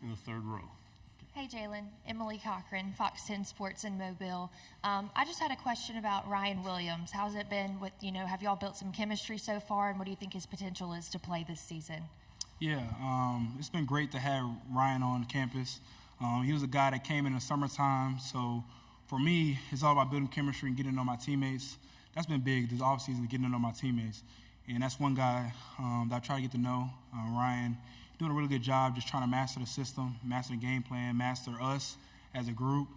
in the third row. Hey, Jalen. Emily Cochran, Fox 10 Sports in Mobile. I just had a question about Ryan Williams. How's it been with, have y'all built some chemistry so far, and what do you think his potential is to play this season? Yeah, it's been great to have Ryan on campus. He was a guy that came in the summertime, so for me, it's all about building chemistry and getting to know my teammates. That's been big this offseason, getting to know my teammates. And that's one guy that I try to get to know, Ryan. Doing a really good job just trying to master the system, master the game plan, master us as a group,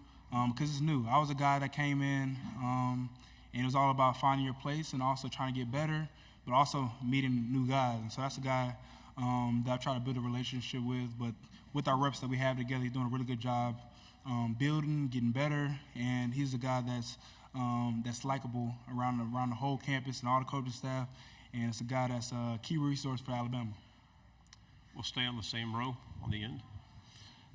because it's new. I was a guy that came in, and it was all about finding your place and also trying to get better, but also meeting new guys. And so that's a guy that I try to build a relationship with. But with our reps that we have together, he's doing a really good job building, getting better, and he's a guy that's likable around the whole campus and all the coaching staff, and it's a guy that's a key resource for Alabama. We'll stay on the same row on the end.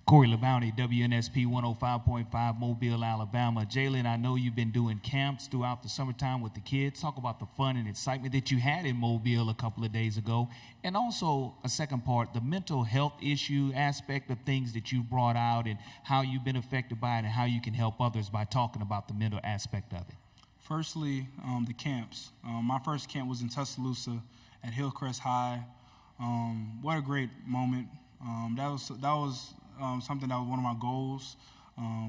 Corey LeBounty, WNSP 105.5, Mobile, Alabama. Jalen, I know you've been doing camps throughout the summertime with the kids. Talk about the fun and excitement that you had in Mobile a couple of days ago. And also, a second part, the mental health issue aspect of things that you brought out and how you've been affected by it and how you can help others by talking about the mental aspect of it. Firstly, the camps. My first camp was in Tuscaloosa at Hillcrest High. What a great moment. That was something that was one of my goals,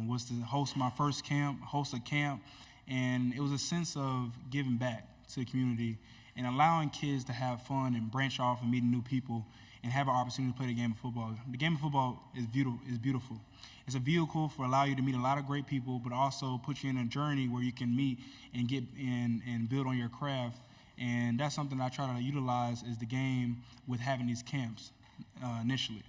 was to host my first camp, host a camp, and it was a sense of giving back to the community and allowing kids to have fun and branch off and meeting new people and have an opportunity to play the game of football. The game of football is beautiful. It's a vehicle for allow you to meet a lot of great people, but also put you in a journey where you can meet and get and build on your craft. And that's something I try to utilize is the game with having these camps initially.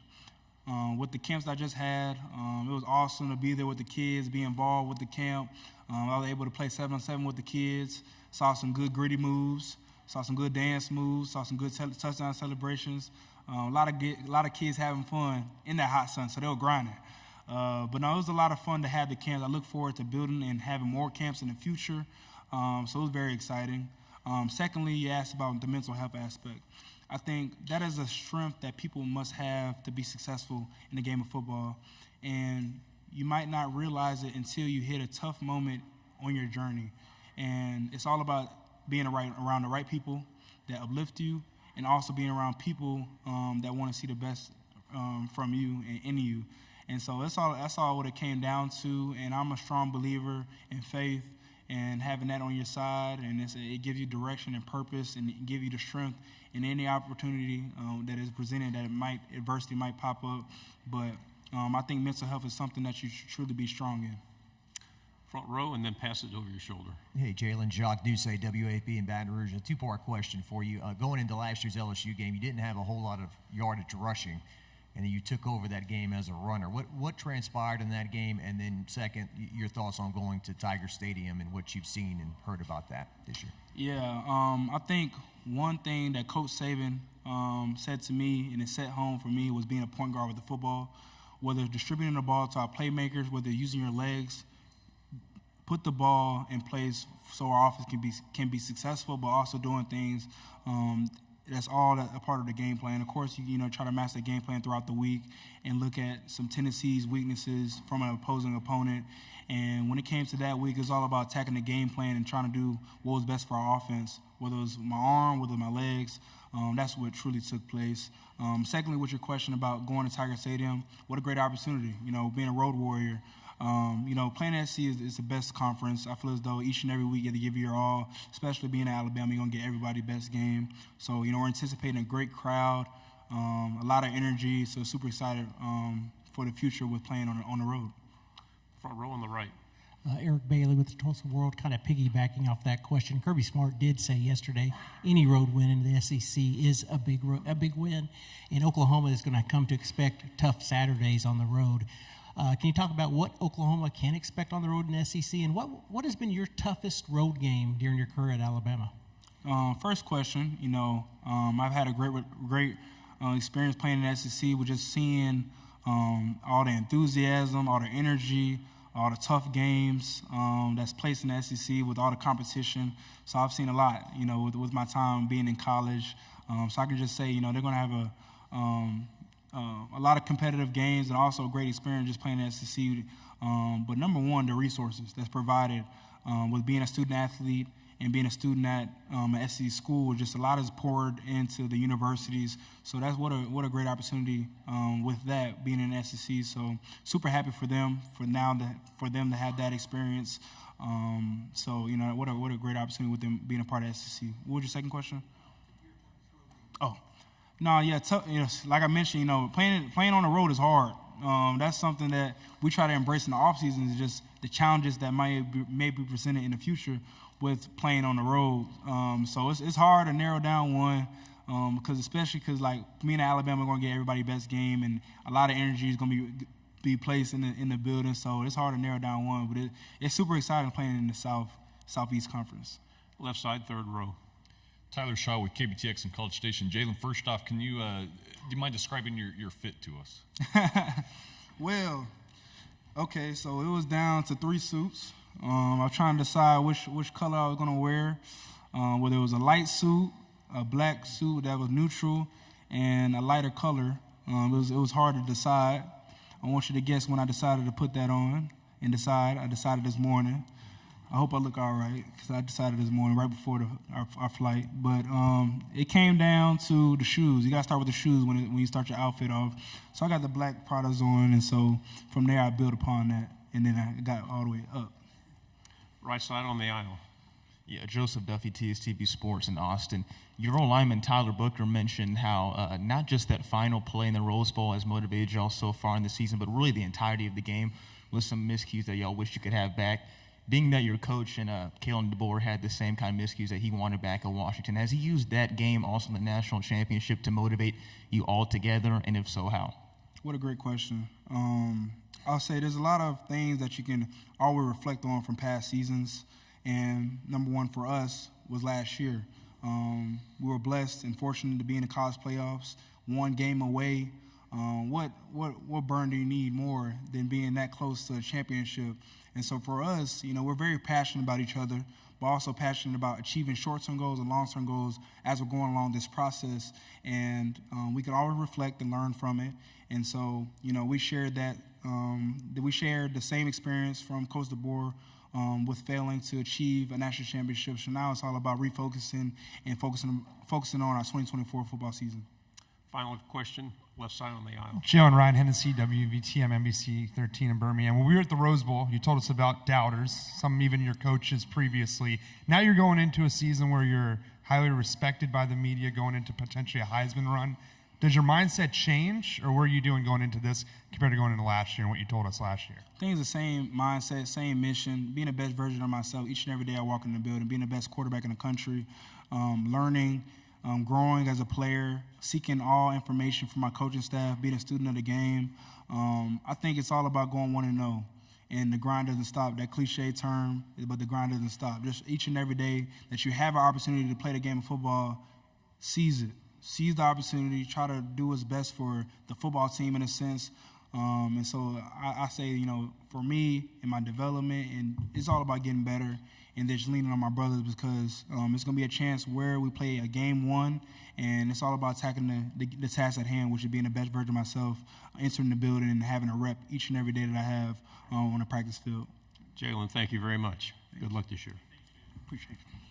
With the camps I just had, it was awesome to be there with the kids, be involved with the camp. I was able to play 7-on-7 with the kids, saw some good gritty moves, saw some good dance moves, saw some good touchdown celebrations. A lot of kids having fun in that hot sun, so they were grinding. But no, it was a lot of fun to have the camps. I look forward to building and having more camps in the future, so it was very exciting. Secondly, you asked about the mental health aspect. I think that is a strength that people must have to be successful in the game of football. And you might not realize it until you hit a tough moment on your journey. And it's all about being around the right people that uplift you and also being around people that want to see the best from you and in you. And so that's all what it came down to. And I'm a strong believer in faith and having that on your side, and it gives you direction and purpose, and it gives you the strength in any opportunity that is presented that adversity might pop up. But I think mental health is something that you should truly be strong in. Front row, and then pass it over your shoulder. Hey, Jalen, Jacques Doucet, WAP in Baton Rouge. A two-part question for you. Going into last year's LSU game, you didn't have a whole lot of yardage rushing, and then you took over that game as a runner. What transpired in that game? And then second, your thoughts on going to Tiger Stadium and what you've seen and heard about that this year. Yeah, I think one thing that Coach Saban said to me and it set home for me was being a point guard with the football, whether it's distributing the ball to our playmakers, whether using your legs, put the ball in place so our offense can be successful, but also doing things that's all a part of the game plan. Of course, you try to master the game plan throughout the week and look at some tendencies, weaknesses from an opposing opponent. And when it came to that week, it was all about attacking the game plan and trying to do what was best for our offense, whether it was my arm, whether it was my legs. That's what truly took place. Secondly, with your question about going to Tiger Stadium, what a great opportunity, being a road warrior. Playing SC is the best conference. I feel as though each and every week you have to give your all, especially being in Alabama, you're going to get everybody's best game. So, we're anticipating a great crowd, a lot of energy, so super excited for the future with playing on the road. Front row on the right. Eric Bailey with the Tulsa World, kind of piggybacking off that question. Kirby Smart did say yesterday any road win in the SEC is a big win, and Oklahoma is going to come to expect tough Saturdays on the road. Can you talk about what Oklahoma can expect on the road in the SEC, and what has been your toughest road game during your career at Alabama? First question, I've had a great experience playing in the SEC with just seeing all the enthusiasm, all the energy, all the tough games that's placed in the SEC with all the competition. So I've seen a lot, with my time being in college. So I can just say, they're going to have a lot of competitive games and also a great experience just playing at SEC. But number one, the resources that's provided with being a student athlete and being a student at an SEC school, just a lot is poured into the universities. So that's what a great opportunity with that being in the SEC. So super happy for them for them to have that experience. So what a great opportunity with them being a part of SEC. What was your second question? Oh, no, yeah. Like I mentioned, playing on the road is hard. That's something that we try to embrace in the off season. Is just the challenges that may be presented in the future with playing on the road. So it's hard to narrow down one because like me and Alabama are going to get everybody's best game, and a lot of energy is going to be placed in the building. So it's hard to narrow down one, but it's super exciting playing in the Southeast Conference. Left side, third row. Tyler Shaw with KBTX and College Station. Jalen, first off, do you mind describing your fit to us? Well, okay, so it was down to 3 suits. I was trying to decide which color I was going to wear. Whether it was a light suit, a black suit that was neutral, and a lighter color. It was hard to decide. I want you to guess when I decided to put that on and decide. I decided this morning. I hope I look all right because I decided this morning right before our flight. But it came down to the shoes. You got to start with the shoes when you start your outfit off. So I got the black Pradas on, and so from there I built upon that, and then I got all the way up. Right side on the aisle. Yeah, Joseph Duffy, TSTV Sports in Austin. Your old lineman, Tyler Booker, mentioned how not just that final play in the Rose Bowl has motivated y'all so far in the season, but really the entirety of the game with some miscues that y'all wish you could have back. Being that your coach and Kalen DeBoer had the same kind of miscues that he wanted back at Washington, has he used that game also in the national championship to motivate you all together, and if so, how? What a great question. I'll say there's a lot of things that you can always reflect on from past seasons, and number one for us was last year. We were blessed and fortunate to be in the college playoffs, one game away. What burn do you need more than being that close to a championship? And so for us, we're very passionate about each other, but also passionate about achieving short-term goals and long-term goals as we're going along this process. And we can always reflect and learn from it. And so, we shared that. We shared the same experience from Coach DeBoer with failing to achieve a national championship. So now it's all about refocusing and focusing on our 2024 football season. Final question, left side on the aisle. Jalen Ryan, Hennessy, WVTM, NBC 13 in Birmingham. When we were at the Rose Bowl, you told us about doubters, some even your coaches previously. Now you're going into a season where you're highly respected by the media, going into potentially a Heisman run. Does your mindset change, or what are you doing going into this compared to going into last year and what you told us last year? I think it's the same mindset, same mission, being the best version of myself each and every day I walk in the building, being the best quarterback in the country, learning, growing as a player, seeking all information from my coaching staff, being a student of the game. I think it's all about going 1-0, and the grind doesn't stop. That cliche term, but the grind doesn't stop. Just each and every day that you have an opportunity to play the game of football, seize it. Seize the opportunity, try to do what's best for the football team in a sense. And so I say, for me in my development, and it's all about getting better and just leaning on my brothers because it's going to be a chance where we play a game one, and it's all about attacking the task at hand, which is being the best version of myself, entering the building and having a rep each and every day that I have on the practice field. Jalen, thank you very much. Good luck this year. Appreciate it.